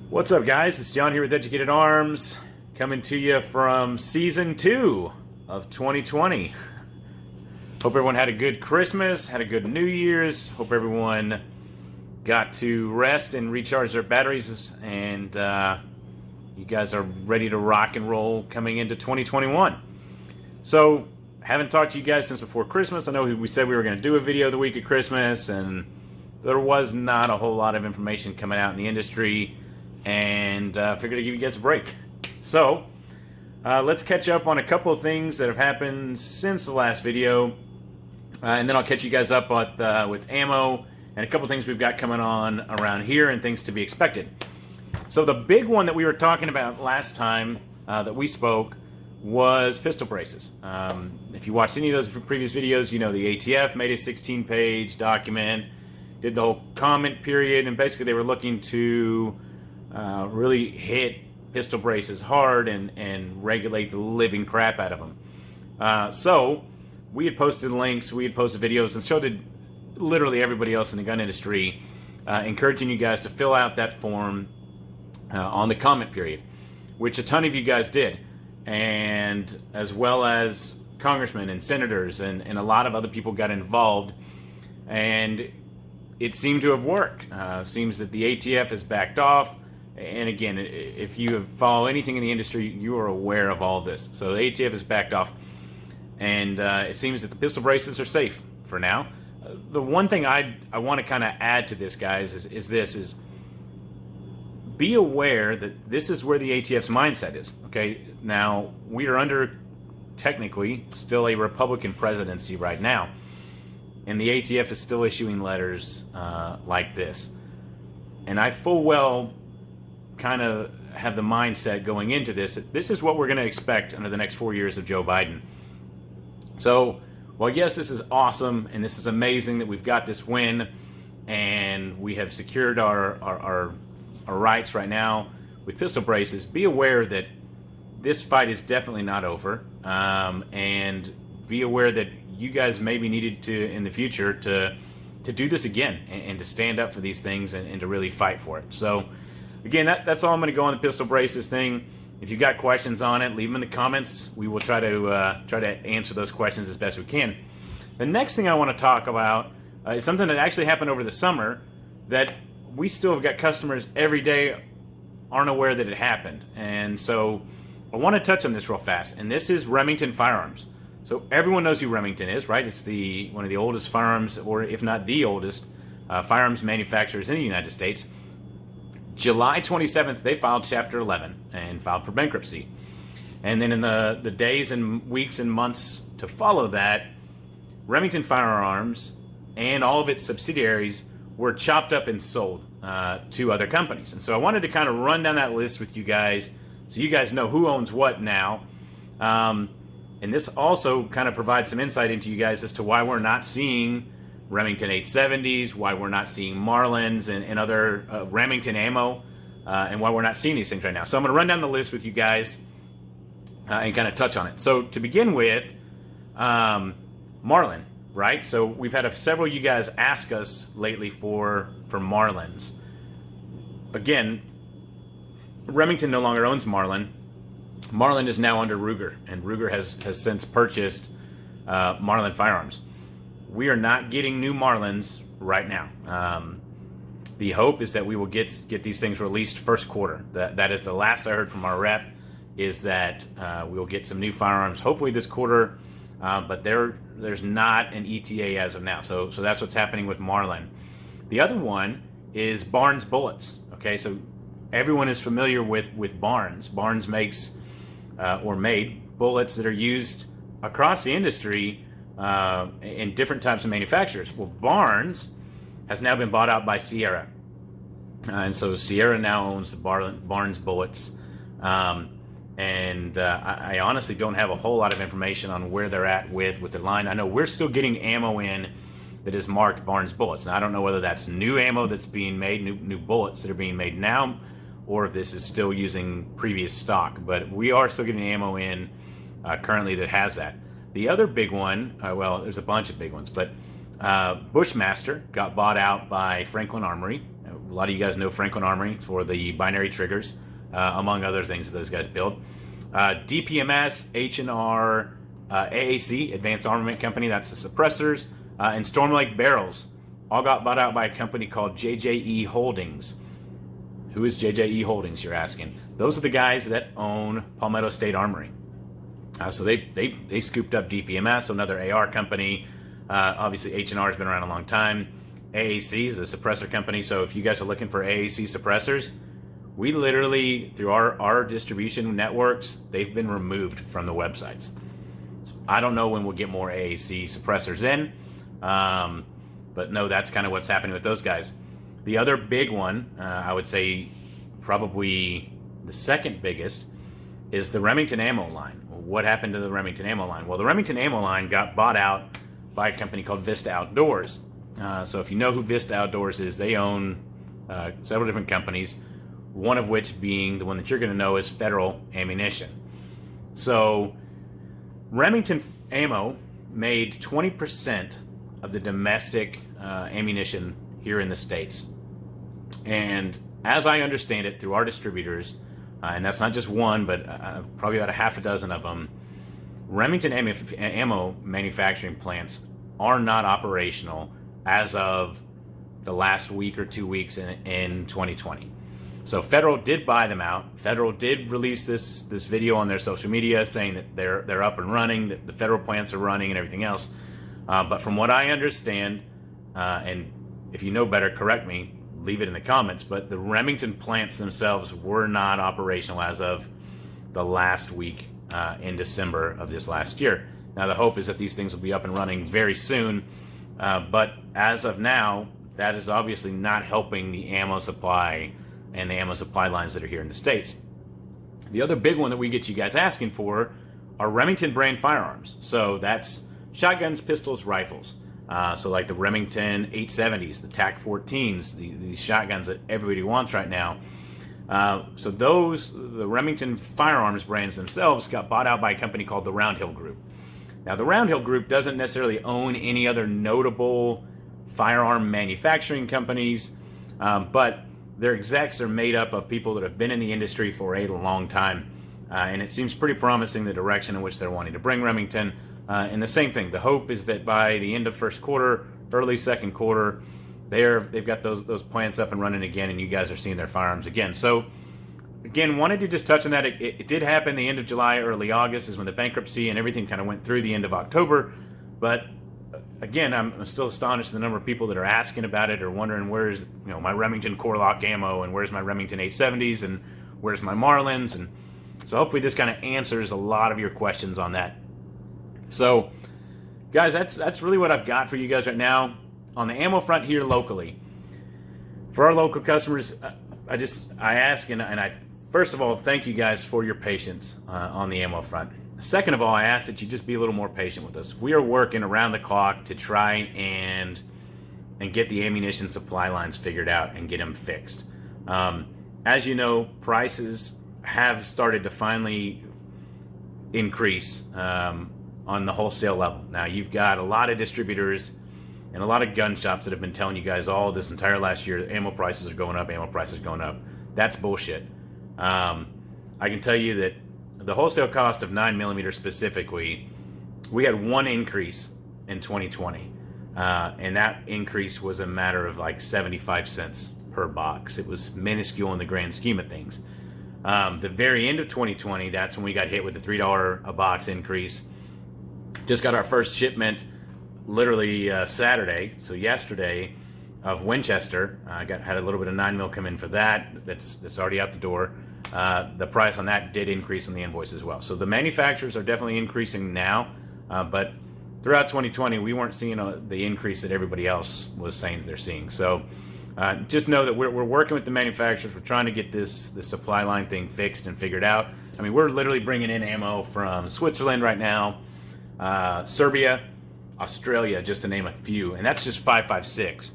What's up, guys? It's John here with Educated Arms, coming to you from Season 2 of 2020. Hope everyone had a good Christmas, had a good New Year's. Hope everyone got to rest and recharge their batteries, and you guys are ready to rock and roll coming into 2021. So, haven't talked to you guys since before Christmas. I know we said we were going to do a video the week of Christmas, and there was not a whole lot of information coming out in the industry, and figured to give you guys a break. So, let's catch up on a couple of things that have happened since the last video, and then I'll catch you guys up with ammo and a couple of things we've got coming on around here and things to be expected. So the big one that we were talking about last time that we spoke was pistol braces. If you watched any of those previous videos, you know the ATF made a 16-page document, did the whole comment period, and basically they were looking to really hit pistol braces hard and regulate the living crap out of them. So we had posted links, we had posted videos, and so did literally everybody else in the gun industry, encouraging you guys to fill out that form on the comment period, which a ton of you guys did, and as well as congressmen and senators and a lot of other people got involved, and it seemed to have worked. Seems that the ATF has backed off. And again, if you follow anything in the industry, you are aware of all this. So the ATF has backed off, and it seems that the pistol braces are safe for now. The one thing I want to kind of add to this, guys, is be aware that this is where the ATF's mindset is. Okay, now we are under technically still a Republican presidency right now, and the ATF is still issuing letters like this, and I full well kind of have the mindset going into this. This is what we're going to expect under the next 4 years of Joe Biden. So, well, yes, this is awesome, and this is amazing that we've got this win, and we have secured our rights right now with pistol braces. Be aware that this fight is definitely not over, and be aware that you guys may be needed to, in the future, to do this again and to stand up for these things and to really fight for it. So, again, that's all I'm going to go on the pistol braces thing. If you've got questions on it, leave them in the comments. We will try to answer those questions as best we can. The next thing I want to talk about is something that actually happened over the summer that we still have got customers every day aren't aware that it happened. And so I want to touch on this real fast. And this is Remington Firearms. So everyone knows who Remington is, right? It's one of the oldest firearms, or if not the oldest, firearms manufacturers in the United States. July 27th, they filed Chapter 11 and filed for bankruptcy. And then in the days and weeks and months to follow that, Remington Firearms and all of its subsidiaries were chopped up and sold to other companies. And so I wanted to kind of run down that list with you guys so you guys know who owns what now. And this also kind of provides some insight into you guys as to why we're not seeing Remington 870s, why we're not seeing Marlins and other Remington ammo, and why we're not seeing these things right now. So I'm going to run down the list with you guys and kind of touch on it. So to begin with, Marlin, right? So we've had several of you guys ask us lately for Marlins. Again, Remington no longer owns Marlin. Marlin is now under Ruger, and Ruger has since purchased Marlin Firearms. We are not getting new Marlins right now. The hope is that we will get these things released first quarter. That is the last I heard from our rep, is that we will get some new firearms hopefully this quarter, but there's not an ETA as of now. So that's what's happening with Marlin. The other one is Barnes Bullets. Okay, so everyone is familiar with Barnes. Barnes makes or made bullets that are used across the industry in different types of manufacturers. Well, Barnes has now been bought out by Sierra, and so Sierra now owns the Barnes Bullets. I honestly don't have a whole lot of information on where they're at with the line. I know we're still getting ammo in that is marked Barnes Bullets. Now, I don't know whether that's new ammo that's being made, new bullets that are being made now, or if this is still using previous stock. But we are still getting ammo in currently that has that. The other big one, well, there's a bunch of big ones, but Bushmaster got bought out by Franklin Armory. A lot of you guys know Franklin Armory for the binary triggers, among other things that those guys build. DPMS, H&R, AAC, Advanced Armament Company, that's the suppressors, and Storm Lake Barrels, all got bought out by a company called JJE Holdings. Who is JJE Holdings, you're asking? Those are the guys that own Palmetto State Armory. So they scooped up DPMS, another AR company. Obviously, H&R has been around a long time. AAC is the suppressor company. So if you guys are looking for AAC suppressors, we literally, through our distribution networks, they've been removed from the websites. So I don't know when we'll get more AAC suppressors in, but no, that's kind of what's happening with those guys. The other big one, I would say probably the second biggest, is the Remington ammo line. What happened to the Remington ammo line? Well, the Remington ammo line got bought out by a company called Vista Outdoors. So if you know who Vista Outdoors is, they own several different companies, one of which being the one that you're going to know is Federal Ammunition. So Remington Ammo made 20% of the domestic ammunition here in the States. And as I understand it through our distributors, and that's not just one, but probably about a half a dozen of them, Remington ammo manufacturing plants are not operational as of the last week or 2 weeks in 2020. So Federal did buy them out. Federal did release this video on their social media saying that they're up and running, that the Federal plants are running and everything else. But from what I understand, and if you know better, correct me, leave it in the comments, but the Remington plants themselves were not operational as of the last week in December of this last year. Now the hope is that these things will be up and running very soon, but as of now, that is obviously not helping the ammo supply and the ammo supply lines that are here in the States. The other big one that we get you guys asking for are Remington brand firearms. So that's shotguns, pistols, rifles. So like the Remington 870s, the TAC-14s, these shotguns that everybody wants right now. So the Remington firearms brands themselves got bought out by a company called the Round Hill Group. Now the Round Hill Group doesn't necessarily own any other notable firearm manufacturing companies, but their execs are made up of people that have been in the industry for a long time. And it seems pretty promising the direction in which they're wanting to bring Remington. And the same thing, the hope is that by the end of first quarter, early second quarter, they've got those plants up and running again, and you guys are seeing their firearms again. So again, wanted to just touch on that. It did happen the end of July, early August is when the bankruptcy and everything kind of went through the end of October. But again, I'm still astonished at the number of people that are asking about it or wondering where's my Remington Core-Lokt ammo and where's my Remington 870s and where's my Marlins. And so hopefully this kind of answers a lot of your questions on that. So guys, that's really what I've got for you guys right now on the ammo front here locally. For our local customers, I ask and I first of all thank you guys for your patience on the ammo front. Second of all, I ask that you just be a little more patient with us. We are working around the clock to try and get the ammunition supply lines figured out and get them fixed. As you know, prices have started to finally increase on the wholesale level. Now you've got a lot of distributors and a lot of gun shops that have been telling you guys all this entire last year that ammo prices are going up, ammo prices are going up. That's bullshit. I can tell you that the wholesale cost of 9mm specifically, we had one increase in 2020, and that increase was a matter of like 75 cents per box. It was minuscule in the grand scheme of things. The very end of 2020, that's when we got hit with the $3 a box increase. Just got our first shipment literally Saturday, so yesterday, of Winchester. Had a little bit of 9mm come in for that. That's already out the door. The price on that did increase on the invoice as well. So the manufacturers are definitely increasing now, but throughout 2020 we weren't seeing the increase that everybody else was saying they're seeing. So just know that we're working with the manufacturers. We're trying to get this supply line thing fixed and figured out. I mean, we're literally bringing in ammo from Switzerland right now, Serbia, Australia, just to name a few, and that's just 5.56.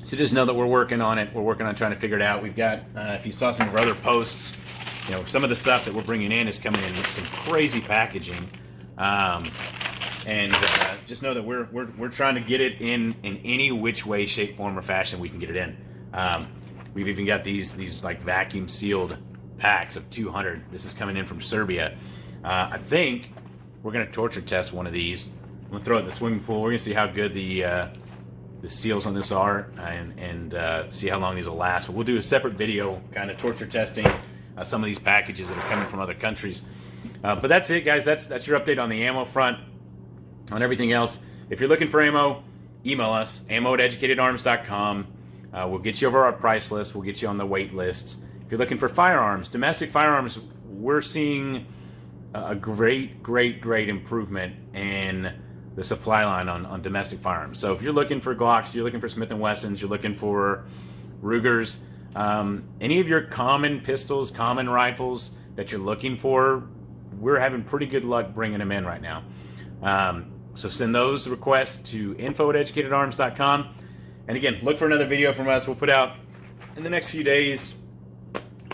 So just know that we're working on it. We're working on trying to figure it out. We've got, if you saw some of our other posts, some of the stuff that we're bringing in is coming in with some crazy packaging, and just know that we're trying to get it in any which way, shape, form, or fashion we can get it in. We've even got these like vacuum sealed packs of 200. This is coming in from Serbia. I think we're gonna torture test one of these. I'm gonna throw it in the swimming pool. We're gonna see how good the seals on this are, and see how long these will last. But we'll do a separate video, kind of torture testing some of these packages that are coming from other countries. But that's it, guys. That's your update on the ammo front. On everything else, if you're looking for ammo, email us, ammo@educatedarms.com. We'll get you over our price list. We'll get you on the wait list. If you're looking for firearms, domestic firearms, we're seeing a great improvement in the supply line on domestic firearms. So if you're looking for Glocks, you're looking for Smith & Wessons, you're looking for Rugers, any of your common pistols, common rifles that you're looking for, we're having pretty good luck bringing them in right now. So send those requests to info@educatedarms.com. And again, look for another video from us. We'll put out in the next few days.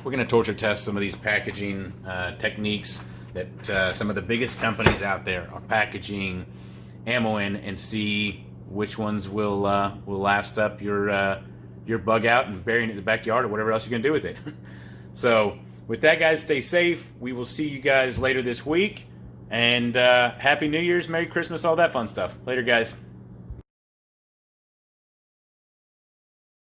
We're going to torture test some of these packaging techniques that some of the biggest companies out there are packaging ammo in, and see which ones will last up your bug out and burying it in the backyard or whatever else you're going to do with it. So with that, guys, stay safe. We will see you guys later this week. And Happy New Year's, Merry Christmas, all that fun stuff. Later, guys.